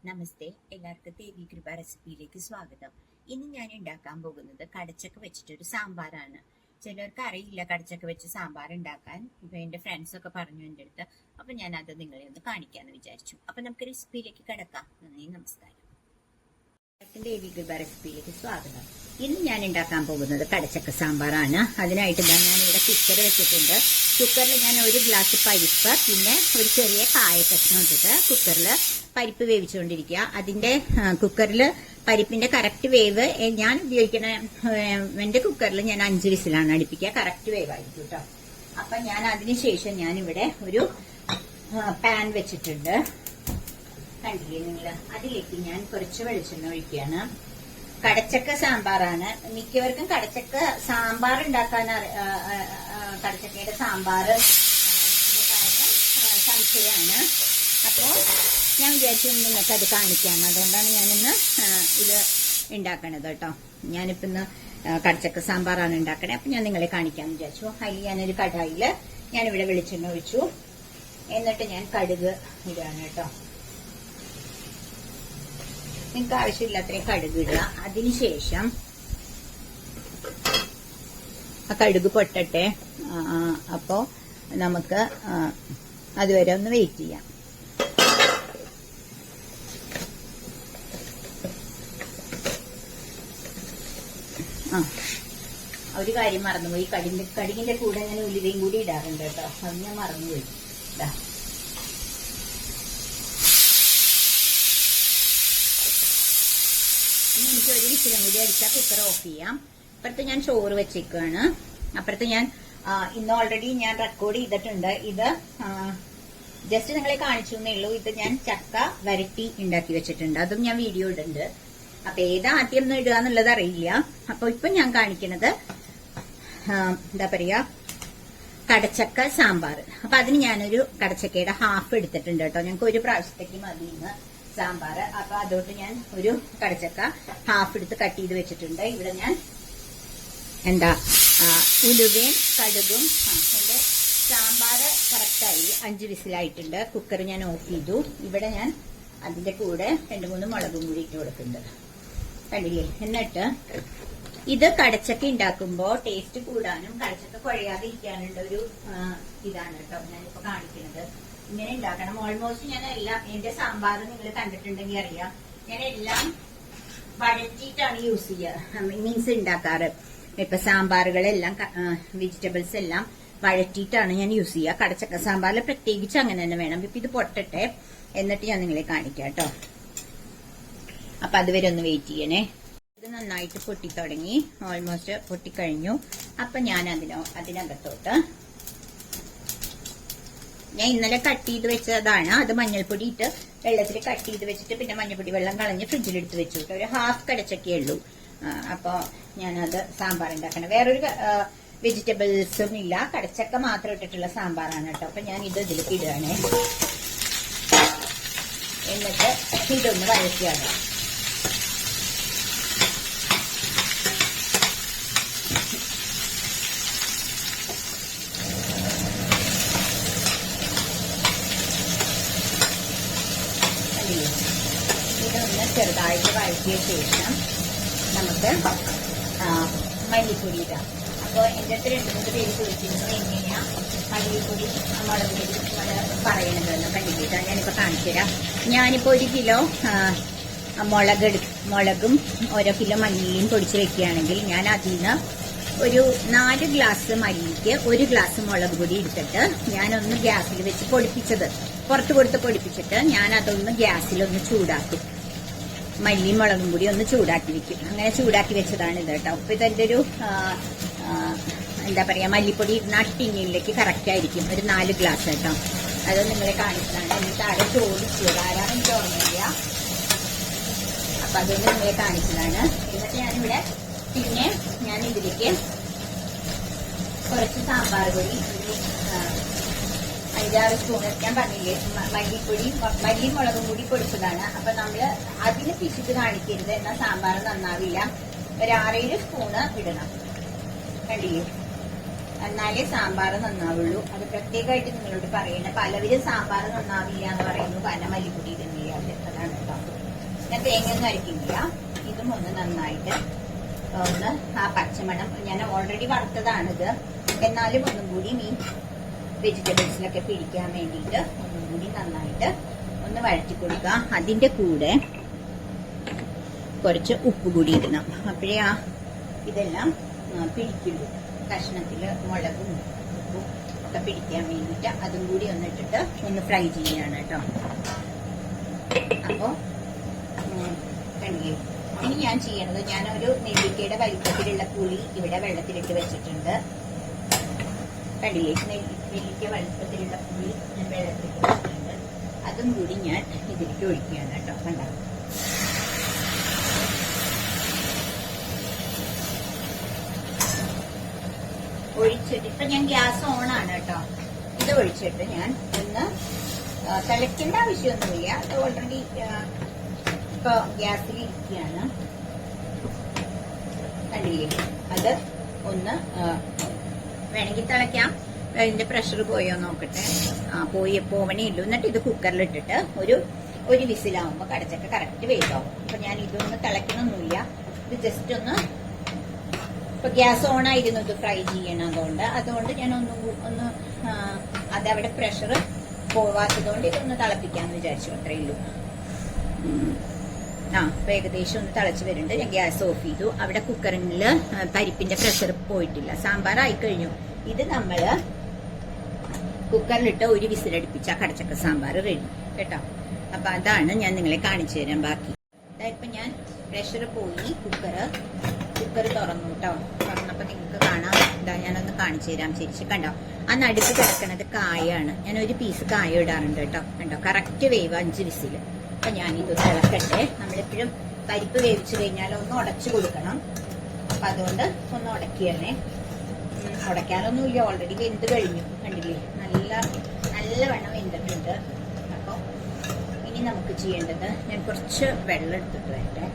നമസ്തേ, എല്ലാവർക്കും ദേവി കൃപ റെസിപ്പിയിലേക്ക് സ്വാഗതം. ഇന്ന് ഞാൻ ഉണ്ടാക്കാൻ പോകുന്നത് കടച്ചക്ക വെച്ചിട്ടൊരു സാമ്പാറാണ്. ചിലർക്ക് അറിയില്ല കടച്ചക്ക വെച്ച് സാമ്പാർ ഉണ്ടാക്കാൻ. ഇപ്പൊ എന്റെ ഫ്രണ്ട്സ് ഒക്കെ പറഞ്ഞു എൻ്റെ അടുത്ത്. അപ്പൊ ഞാൻ അത് നിങ്ങളെ ഒന്ന് കാണിക്കാന്ന് വിചാരിച്ചു. അപ്പൊ നമുക്ക് റെസിപ്പിയിലേക്ക് കിടക്കാം. നന്ദി, നമസ്കാരം. ദേവി കൃപ റെസിപ്പിയിലേക്ക് സ്വാഗതം. ഇന്ന് ഞാൻ ഉണ്ടാക്കാൻ പോകുന്നത് കടച്ചക്ക സാമ്പാറാണ്. അതിനായിട്ട് ഞാനിവിടെ കുക്കർ വെച്ചിട്ടുണ്ട്. കുക്കറിൽ ഞാൻ ഒരു ഗ്ലാസ് പരിപ്പ്, പിന്നെ ഒരു ചെറിയ കായ കഷ്ണം ഇട്ടിട്ട് കുക്കറിൽ പരിപ്പ് വേവിച്ചുകൊണ്ടിരിക്കുക. അതിന്റെ കുക്കറിൽ പരിപ്പിന്റെ കറക്റ്റ് വേവ് ഞാൻ ഉപയോഗിക്കണ എന്റെ കുക്കറിൽ ഞാൻ 5 വിസിലാണ് അടുപ്പിക്കുക. കറക്റ്റ് വേവ് ആയിരിക്കും കേട്ടോ. അപ്പൊ ഞാൻ അതിനുശേഷം ഞാനിവിടെ ഒരു പാൻ വെച്ചിട്ടുണ്ട്. കണ്ടില്ലേ നിങ്ങള്? അതിലേക്ക് ഞാൻ കുറച്ച് വെളിച്ചെണ്ണ ഒഴിക്കുകയാണ്. കടച്ചക്ക സാമ്പാറാണ്. മിക്കവർക്കും കടച്ചക്ക സാമ്പാർ ഉണ്ടാക്കാൻ കടച്ചക്കയുടെ സാമ്പാർ കാര്യം സംശയമാണ്. അപ്പോ ഞാൻ വിചാരിച്ചു നിങ്ങൾക്ക് അത് കാണിക്കാം. അതുകൊണ്ടാണ് ഞാനിന്ന് ഇത് ഉണ്ടാക്കണത് കേട്ടോ. ഞാനിപ്പോ ഇന്ന് കടച്ചക്ക സാമ്പാറാണ് ഉണ്ടാക്കണേ. അപ്പൊ ഞാൻ നിങ്ങളെ കാണിക്കാന്ന് വിചാരിച്ചു. അതിൽ ഞാനൊരു കടായില് ഞാനിവിടെ വെളിച്ചെണ്ണ ഒഴിച്ചു. എന്നിട്ട് ഞാൻ കടുക് ഇടാണ് കേട്ടോ. നിങ്ങൾക്ക് ആവശ്യമില്ലാത്രയും കടുക് ഇടുക. അതിനുശേഷം ആ കടുക് പൊട്ടട്ടെ. അപ്പോ നമുക്ക് അതുവരെ ഒന്ന് വെയിറ്റ് ചെയ്യാം. ഒരു കാര്യം മറന്നുപോയി. കടുകിന്റെ കൂടെ ഞാൻ ഉലുവയും കൂടി ഇടാറുണ്ട് കേട്ടോ. അത് ഞാൻ മറന്നുപോയി. എനിക്ക് ഒരു വിസിലും കൂടി അടിച്ചാൽ കുക്കർ ഓഫ് ചെയ്യാം. അപ്പുറത്ത് ഞാൻ ചോറ് വെച്ചേക്കാണ്. അപ്പുറത്ത് ഞാൻ ഇന്ന് ഓൾറെഡി ഞാൻ റെക്കോർഡ് ചെയ്തിട്ടുണ്ട്. ഇത് ജസ്റ്റ് നിങ്ങളെ കാണിച്ചു എന്നേ ഉള്ളൂ. ഇത് ഞാൻ ചക്ക വരട്ടി ഉണ്ടാക്കി വെച്ചിട്ടുണ്ട്. അതും ഞാൻ വീഡിയോ ഇടുന്നുണ്ട്. അപ്പൊ ഏതാ ആദ്യം ഒന്ന് ഇടുക എന്നുള്ളത് അറിയില്ല. അപ്പൊ ഇപ്പൊ ഞാൻ കാണിക്കുന്നത് എന്താ പറയാ, കടച്ചക്ക സാമ്പാർ. അപ്പൊ അതിന് ഞാനൊരു കടച്ചക്കയുടെ ഹാഫ് എടുത്തിട്ടുണ്ട് കേട്ടോ. ഞങ്ങൾക്ക് ഒരു പ്രാവശ്യത്തേക്ക് മതി ഇന്ന് സാമ്പാർ. അപ്പൊ അതോട്ട് ഞാൻ ഒരു കടച്ചക്ക ഹാഫ് എടുത്ത് കട്ട് ചെയ്ത് വെച്ചിട്ടുണ്ട്. ഇവിടെ ഞാൻ ഉലുവയും കടുകും എന്റെ സാമ്പാർ കറക്റ്റായി 5 വിസിലായിട്ടുണ്ട്. കുക്കർ ഞാൻ ഓഫ് ചെയ്തു. ഇവിടെ ഞാൻ അതിന്റെ കൂടെ 2-3 മുളകും കൂടി ഇട്ട് കൊടുക്കുന്നുണ്ട്. കണ്ടില്ലേ? എന്നിട്ട് ഇത് കടച്ചക്ക ഉണ്ടാക്കുമ്പോ ടേസ്റ്റ് കൂടാനും കടച്ചക്ക കുഴയാതെ ഇരിക്കാനുള്ള ഒരു ഇതാണ് കേട്ടോ ഞാനിപ്പോ കാണിക്കുന്നത്. ഇങ്ങനെ ഉണ്ടാക്കണം. ഓൾമോസ്റ്റ് ഞാൻ എല്ലാം എന്റെ സാമ്പാർ നിങ്ങൾ കണ്ടിട്ടുണ്ടെങ്കിൽ അറിയാം, ഞാൻ എല്ലാം വഴറ്റിയിട്ടാണ് യൂസ് ചെയ്യുക. മീൻസ് ഉണ്ടാക്കാറ്. ഇപ്പൊ സാമ്പാറുകളെല്ലാം വെജിറ്റബിൾസ് എല്ലാം വഴറ്റിയിട്ടാണ് ഞാൻ യൂസ് ചെയ്യുക. കടച്ചക്ക സാമ്പാറിൽ പ്രത്യേകിച്ച് അങ്ങനെ തന്നെ വേണം. ഇപ്പൊ ഇത് പൊട്ടട്ടെ, എന്നിട്ട് ഞാൻ നിങ്ങളെ കാണിക്കാം കേട്ടോ. അപ്പൊ അതുവരെ ഒന്ന് വെയിറ്റ് ചെയ്യണേ. ഇത് നന്നായിട്ട് പൊട്ടിത്തുടങ്ങി. ഓൾമോസ്റ്റ് പൊട്ടിക്കഴിഞ്ഞു. അപ്പൊ ഞാൻ അതിനകത്തോട്ട് ഞാൻ ഇന്നലെ കട്ട് ചെയ്ത് വെച്ചതാണ്. അത് മഞ്ഞൾപ്പൊടി ഇട്ട് വെള്ളത്തിൽ കട്ട് ചെയ്ത് വെച്ചിട്ട് പിന്നെ മഞ്ഞൾപ്പൊടി വെള്ളം കളഞ്ഞ് ഫ്രിഡ്ജിലെടുത്ത് വെച്ചു കേട്ടോ. ഒരു ഹാഫ് കടച്ചക്കേ ഉള്ളൂ. അപ്പൊ ഞാനത് സാമ്പാർ ഉണ്ടാക്കണം. വേറൊരു വെജിറ്റബിൾസും ഇല്ല, കടച്ചക്ക മാത്രം ഇട്ടിട്ടുള്ള സാമ്പാറാണ് കേട്ടോ. അപ്പൊ ഞാൻ ഇത് ഇതിലേക്ക് ഇടുകയാണേ. എന്നിട്ട് ഇതൊന്ന് വഴറ്റിയാകാം. ഇതൊന്ന് ചെറുതായിട്ട് വഴറ്റിയ ശേഷം നമുക്ക് മല്ലിപ്പൊടി ഇടാം. അപ്പോൾ എൻ്റെ അടുത്ത് 2-3 പേര് ചോദിച്ചിരുന്നു എങ്ങനെയാ മല്ലിപ്പൊടി മുളക് പൊടി പറയണതെന്ന്. കണ്ടിട്ടാണ് ഞാനിപ്പോൾ കാണിച്ചു തരാം. ഞാനിപ്പോൾ 1 കിലോ മുളകും 1 കിലോ മല്ലിയും പൊടിച്ച് വെക്കുകയാണെങ്കിൽ ഞാൻ അതിൽ നിന്ന് ഒരു 4 ഗ്ലാസ് മല്ലിക്ക് 1 ഗ്ലാസ് മുളക് പൊടി എടുത്തിട്ട് ഞാനൊന്ന് ഗ്യാസിൽ വെച്ച് പൊടിപ്പിച്ചത്, പുറത്ത് കൊടുത്ത് പൊടിപ്പിച്ചിട്ട് ഞാൻ അതൊന്ന് ഗ്യാസിലൊന്ന് ചൂടാക്കും. മല്ലിയും മുളകും കൂടി ഒന്ന് ചൂടാക്കി വെക്കും. അങ്ങനെ ചൂടാക്കി വെച്ചതാണ് ഇത് കേട്ടോ. അപ്പൊ ഇതെന്റെ ഒരു എന്താ പറയാ, മല്ലിപ്പൊടി ഇടുന്ന ടിന്നിലേക്ക് കറക്റ്റ് ആയിരിക്കും. ഒരു 4 ഗ്ലാസ് കേട്ടോ. അത് നിങ്ങളെ കാണിച്ചതാണ്. എന്നിട്ട് ആരെ ചോദിച്ചു ആരാണ് എനിക്ക് ഓർമ്മയില്ല. അപ്പൊ അതൊന്ന് നിങ്ങളെ കാണിച്ചതാണ്. എന്നിട്ട് ഞാനിവിടെ പിന്നെ ഞാൻ ഇതിലേക്ക് കുറച്ച് സാമ്പാർ പൊടി, 5-6 സ്പൂൺ ഞാൻ പറഞ്ഞില്ലേ മല്ലിയും മുളകും കൂടി പൊടിച്ചതാണ്. അപ്പൊ നമ്മള് അതിന് പിശുക്ക് കാണിക്കരുത്, എന്നാൽ സാമ്പാർ നന്നാവില്ല. ഒരു 6-7 സ്പൂണ് ഇടണം. കണ്ടില്ലേ? എന്നാലേ സാമ്പാർ നന്നാവുള്ളൂ. അത് പ്രത്യേകമായിട്ട് നിങ്ങളോട് പറയണേ. പലവരും സാമ്പാർ നന്നാവില്ല എന്ന് പറയുന്നു കാരണം മല്ലിപ്പൊടി ഇടുന്നില്ല. അതാണ് കേട്ടോ. തേങ്ങയൊന്നും അരക്കില്ല. ഇതും ഒന്ന് നന്നായിട്ട് ഒന്ന് ആ പച്ചമണം, ഞാൻ ഓൾറെഡി വറുത്തതാണിത്, എന്നാലും ഒന്നും കൂടി ഈ വെജിറ്റബിൾസിലൊക്കെ പിടിക്കാൻ വേണ്ടിയിട്ട് ഒന്നും കൂടി നന്നായിട്ട് ഒന്ന് വഴറ്റി കൊടുക്കുക. അതിന്റെ കൂടെ കുറച്ച് ഉപ്പ് കൂടി ഇടണം. അപ്പോഴേ ആ ഇതെല്ലാം പിടിക്കുള്ളൂ. കഷ്ണത്തില് മുളകും ഉപ്പും ഒക്കെ പിടിക്കാൻ വേണ്ടിയിട്ട് അതും കൂടി ഒന്നിട്ടിട്ട് ഒന്ന് ഫ്രൈ ചെയ്യാണ് കേട്ടോ. അപ്പോ കണ്ടില്ലേ, ഇനി ഞാൻ ചെയ്യണത്, ഞാനൊരു നെല്ലിക്കയുടെ വലിപ്പത്തിലുള്ള പുളി ഇവിടെ വെള്ളത്തിലിട്ട് വെച്ചിട്ടുണ്ട്. കണ്ടില്ലേ, നെല്ലിക്ക വലിപ്പത്തിലുള്ള പുളി ഞാൻ വെള്ളത്തിലിട്ട് വെച്ചിട്ടുണ്ട്. അതും കൂടി ഞാൻ ഇതിലേക്ക് ഒഴിക്കുകയാണ് കേട്ടോ. കണ്ട, ഒഴിച്ചിട്ട് ഇപ്പൊ ഞാൻ ഗ്യാസ് ഓൺ ആണ് കേട്ടോ. ഇത് ഒഴിച്ചിട്ട് ഞാൻ ഒന്ന് തിളയ്ക്കേണ്ട ആവശ്യമൊന്നുമില്ല. അത് ഓൾറെഡി ഇപ്പൊ ഗ്യാസിൽ ഇരിക്കുകയാണ്. കണ്ടില്ലേ, അത് ഒന്ന് വേണമെങ്കിൽ തിളയ്ക്കാം. അതിന്റെ പ്രഷർ പോയോ നോക്കട്ടെ. പോവണേ ഇല്ലു. എന്നിട്ട് ഇത് കുക്കറിലിട്ടിട്ട് ഒരു വിസിലാവുമ്പോ കടച്ചക്ക കറക്റ്റ് വേവാവും. അപ്പൊ ഞാൻ ഇതൊന്ന് തിളയ്ക്കണമൊന്നുമില്ല. ഇത് ജസ്റ്റ് ഒന്ന്, ഇപ്പൊ ഗ്യാസ് ഓൺ ആയിരുന്നു ഇത് ഫ്രൈ ചെയ്യണം. അതുകൊണ്ട് ഞാൻ ഒന്ന് അതവിടെ പ്രഷർ പോവാത്തതുകൊണ്ട് ഇതൊന്ന് തിളപ്പിക്കാന്ന് വിചാരിച്ചു. അത്രേ ഉള്ളൂ. ഇപ്പൊ ഏകദേശം ഒന്ന് തിളച്ച് വരുന്നുണ്ട്. ഞാൻ ഗ്യാസ് ഓഫ് ചെയ്തു. അവിടെ കുക്കറില് പരിപ്പിന്റെ പ്രഷർ പോയിട്ടില്ല. സാമ്പാർ ആയി കഴിഞ്ഞു. ഇത് നമ്മള് കുക്കറിലിട്ട് ഒരു വിസിലടുപ്പിച്ച കടച്ചക്ക സാമ്പാർ റെഡി കേട്ടോ. അപ്പൊ അതാണ് ഞാൻ നിങ്ങളെ കാണിച്ചു തരാം ബാക്കി. ഇപ്പൊ ഞാൻ പ്രഷർ പോയി, കുക്കർ തുറന്നു കേട്ടോ. തുറന്നപ്പോ നിങ്ങൾക്ക് കാണാം. ഇതാ ഞാനൊന്ന് കാണിച്ചു തരാം. ശരിക്കും കണ്ടോ, ആ നടുക്ക് കിടക്കുന്നത് കായാണ്. ഞാൻ ഒരു പീസ് കായ ഇടാറുണ്ട് കേട്ടോ. കണ്ടോ, കറക്റ്റ് വേവ് 5 വിസില്. അപ്പൊ ഞാനിത് തിളക്കട്ടെ. നമ്മളെപ്പോഴും പരിപ്പ് വേവിച്ചു കഴിഞ്ഞാൽ ഒന്ന് ഉടച്ചു കൊടുക്കണം. അപ്പൊ അതുകൊണ്ട് ഒന്ന് ഉടക്കിയല്ലേ. ഉടയ്ക്കാനൊന്നുമില്ല, ഓൾറെഡി വെന്ത് കഴിഞ്ഞു. കണ്ടില്ലേ, നല്ല വണ്ണം വെന്തിട്ടുണ്ട്. അപ്പൊ ഇനി നമുക്ക് ചെയ്യേണ്ടത്, ഞാൻ കുറച്ച് വെള്ളം എടുത്തിട്ട് വരട്ടെ.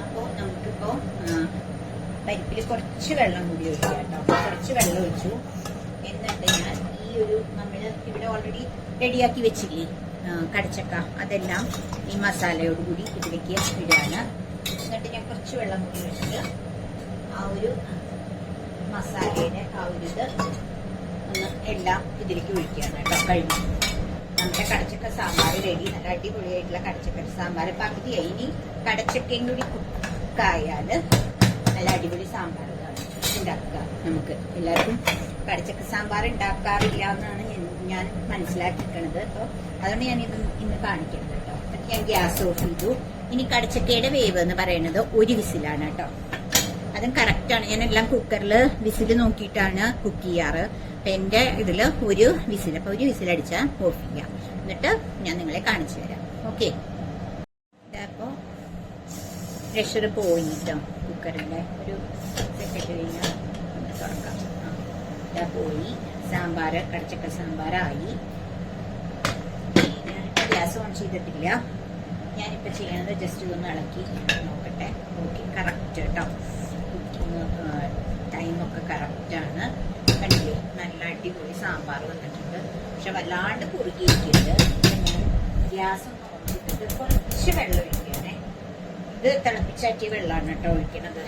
അപ്പോ നമുക്കിപ്പോ പരിപ്പിൽ കുറച്ച് വെള്ളം കൂടി ഒഴിക്കാം കേട്ടോ. കുറച്ച് വെള്ളം ഒഴിച്ചു. എന്നിട്ട് ഞാൻ നമ്മള് ഇവിടെ ഓൾറെഡി റെഡിയാക്കി വെച്ചില്ലേ കടച്ചക്ക, അതെല്ലാം ഈ മസാലയോടുകൂടി ഇതിലേക്ക് ഇടാണ്. എന്നിട്ട് ഞാൻ കുറച്ച് വെള്ളം കൂടി ഒഴിച്ചിട്ട് ആ ഒരു മസാലയുടെ ഇത് ഒന്ന് എല്ലാം ഇതിലേക്ക് ഒഴിക്കുകയാണ് കേട്ടോ. കഴിഞ്ഞു നമ്മുടെ കടച്ചക്ക സാമ്പാർ റെഡി. നല്ല അടിപൊളിയായിട്ടുള്ള കടച്ചക്ക സാമ്പാർ പകുതിയായി. ഇനി കടച്ചക്കയും കൂടി കുക്കായാല് നല്ല അടിപൊളി സാമ്പാർ ഉണ്ടാക്കുക. നമുക്ക് എല്ലാവർക്കും കടച്ചക്ക സാമ്പാർ ഉണ്ടാക്കാറില്ല എന്നാണ് ഞാൻ മനസ്സിലാക്കിയിരിക്കുന്നത്. അപ്പൊ അതുകൊണ്ട് ഞാൻ ഇന്ന് കാണിക്കുന്നത് കേട്ടോ. ഞാൻ ഗ്യാസ് ഓഫ് ചെയ്തു. ഇനി കടച്ചക്കയുടെ വേവ് എന്ന് പറയുന്നത് 1 വിസിലാണ് കേട്ടോ. അതും കറക്റ്റാണ്. ഞാൻ എല്ലാം കുക്കറിൽ വിസിൽ നോക്കിയിട്ടാണ് കുക്ക് ചെയ്യാറ്. അപ്പൊ എന്റെ ഇതില് 1 വിസിൽ. അപ്പൊ 1 വിസിലടിച്ചാൽ ഓഫ് ചെയ്യാം. എന്നിട്ട് ഞാൻ നിങ്ങളെ കാണിച്ചു തരാം. ഓക്കെ, അപ്പോ പ്രഷർ പോയിട്ടോ. കുക്കറിന്റെ ഒരു സെക്കൻഡ് കഴിഞ്ഞാൽ തുറക്കാം. പോയി സാമ്പാർ, കടച്ചക്ക സാമ്പാറായി. ഗ്യാസ് ഓൺ ചെയ്തിട്ടില്ല. ഞാനിപ്പോ ചെയ്യണത് ജസ്റ്റ് ഇതൊന്ന് ഇളക്കി നോക്കട്ടെ. ഓക്കെ, കറക്റ്റ് കേട്ടോ. കുക്കിംഗ് ടൈമൊക്കെ കറക്റ്റാണ്. കണ്ടില്ലേ, നല്ല അടിപൊളി സാമ്പാർ വന്നിട്ടുണ്ട്. പക്ഷെ വല്ലാണ്ട് കുറുകിയിരിക്കരുത്. ഞാൻ ഗ്യാസ് ഒന്ന് ഓൺ ചെയ്തിട്ട് കുറച്ച് വെള്ളം ഒഴിക്കണേ. ഇത് തിളപ്പിച്ചാറ്റിയ വെള്ളമാണ് കേട്ടോ ഒഴിക്കണത്.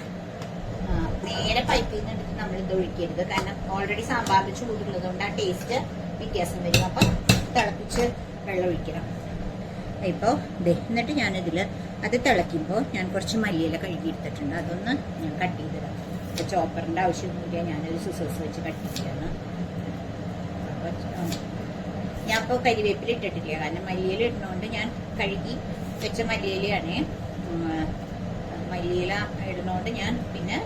നേരെ പൈപ്പിൽ നിന്ന് എടുത്ത് നമ്മൾ ഇത് ഒഴിക്കരുത്. കാരണം ഓൾറെഡി സാമ്പാറിന് ചൂടുള്ളത് കൊണ്ട് ആ ടേസ്റ്റ് വ്യത്യാസം വരും. അപ്പൊ തിളപ്പിച്ച് വെള്ളം ഒഴിക്കണം. ഇപ്പൊ എന്നിട്ട് ഞാനിതില് അത് തിളയ്ക്കുമ്പോൾ ഞാൻ കുറച്ച് മല്ലിയില കഴുകിയെടുത്തിട്ടുണ്ട്. അതൊന്ന് ഞാൻ കട്ട് ചെയ്തിടാം. അപ്പൊ ചോപ്പറിന്റെ ആവശ്യമൊന്നുമില്ല, ഞാനൊരു സിസേഴ്സ് വെച്ച് കട്ട് ചെയ്യാണ്. അപ്പൊ ഞാൻ ഇപ്പോൾ കരിവേപ്പില ഇട്ടിട്ടില്ല. കാരണം മല്ലിയില ഇടുന്നതുകൊണ്ട് ഞാൻ കഴുകി വെച്ച മല്ലിയിലയാണ്. മല്ലിയില ഇടുന്നോണ്ട് ഞാൻ പിന്നെ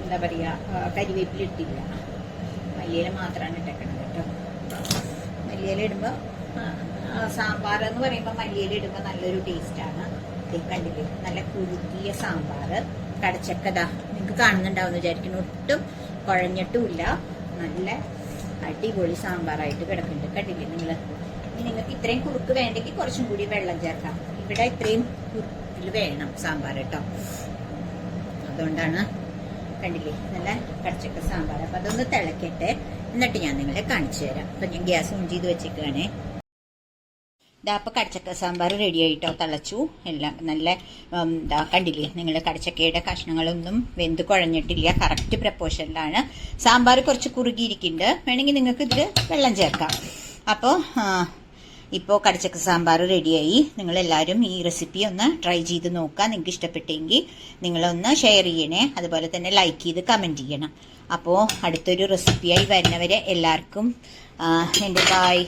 എന്താ പറയാ, കരിവേപ്പില ഇട്ടില്ല. മല്ലിയില മാത്രമാണ് ഇട്ടേക്കണത് കേട്ടോ. മല്ലിയില ഇടുമ്പോ സാമ്പാർ എന്ന് പറയുമ്പോൾ മല്ലിയില ഇടുമ്പോൾ നല്ലൊരു ടേസ്റ്റാണ്. കണ്ടില്ലേ, നല്ല കുറുകിയ സാമ്പാർ. കടച്ചക്കതാ നിങ്ങൾക്ക് കാണുന്നുണ്ടാവുമെന്ന് വിചാരിക്കുന്നു. ഒട്ടും കുഴഞ്ഞിട്ടുമില്ല. നല്ല അടിപൊളി സാമ്പാറായിട്ട് കിടക്കുന്നുണ്ട്. കണ്ടില്ലേ നിങ്ങൾ. ഇനി നിങ്ങൾക്ക് ഇത്രയും കുറുക്ക് വേണ്ടെങ്കിൽ കുറച്ചും കൂടി വെള്ളം ചേർക്കാം. ഇവിടെ ഇത്രയും കുറുക്കിൽ വേണം സാമ്പാർ കേട്ടോ. അതുകൊണ്ടാണ് കണ്ടില്ലേ നല്ല കടച്ചക്ക സാമ്പാർ. അപ്പം അതൊന്ന് തിളക്കട്ടെ, എന്നിട്ട് ഞാൻ നിങ്ങളെ കാണിച്ചു തരാം. അപ്പം ഞാൻ ഗ്യാസ് ഓൺ ചെയ്ത് വെച്ചേക്കുകയാണേ. ഇതാ അപ്പം കടച്ചക്ക സാമ്പാർ റെഡി ആയിട്ടോ, തിളച്ചു എല്ലാം നല്ല. ഇതാ കണ്ടില്ലേ നിങ്ങൾ, കടച്ചക്കയുടെ കഷ്ണങ്ങളൊന്നും വെന്ത് കുഴഞ്ഞിട്ടില്ല, കറക്റ്റ് പ്രപ്പോർഷനിലാണ്. സാമ്പാർ കുറച്ച് കുറുകിയിരിക്കുന്നുണ്ട്, വേണമെങ്കിൽ നിങ്ങൾക്ക് ഇതിൽ വെള്ളം ചേർക്കാം. അപ്പോൾ ഇപ്പോൾ കടച്ചക്ക സാമ്പാർ റെഡിയായി. നിങ്ങളെല്ലാവരും ഈ റെസിപ്പി ഒന്ന് ട്രൈ ചെയ്ത് നോക്കുക. നിങ്ങൾക്ക് ഇഷ്ടപ്പെട്ടെങ്കിൽ നിങ്ങളൊന്ന് ഷെയർ ചെയ്യണേ, അതുപോലെ തന്നെ ലൈക്ക് ചെയ്ത് കമൻറ്റ് ചെയ്യണം. അപ്പോൾ അടുത്തൊരു റെസിപ്പിയായി വരുന്നവരെ എല്ലാവർക്കും എൻ്റെ ബായ്.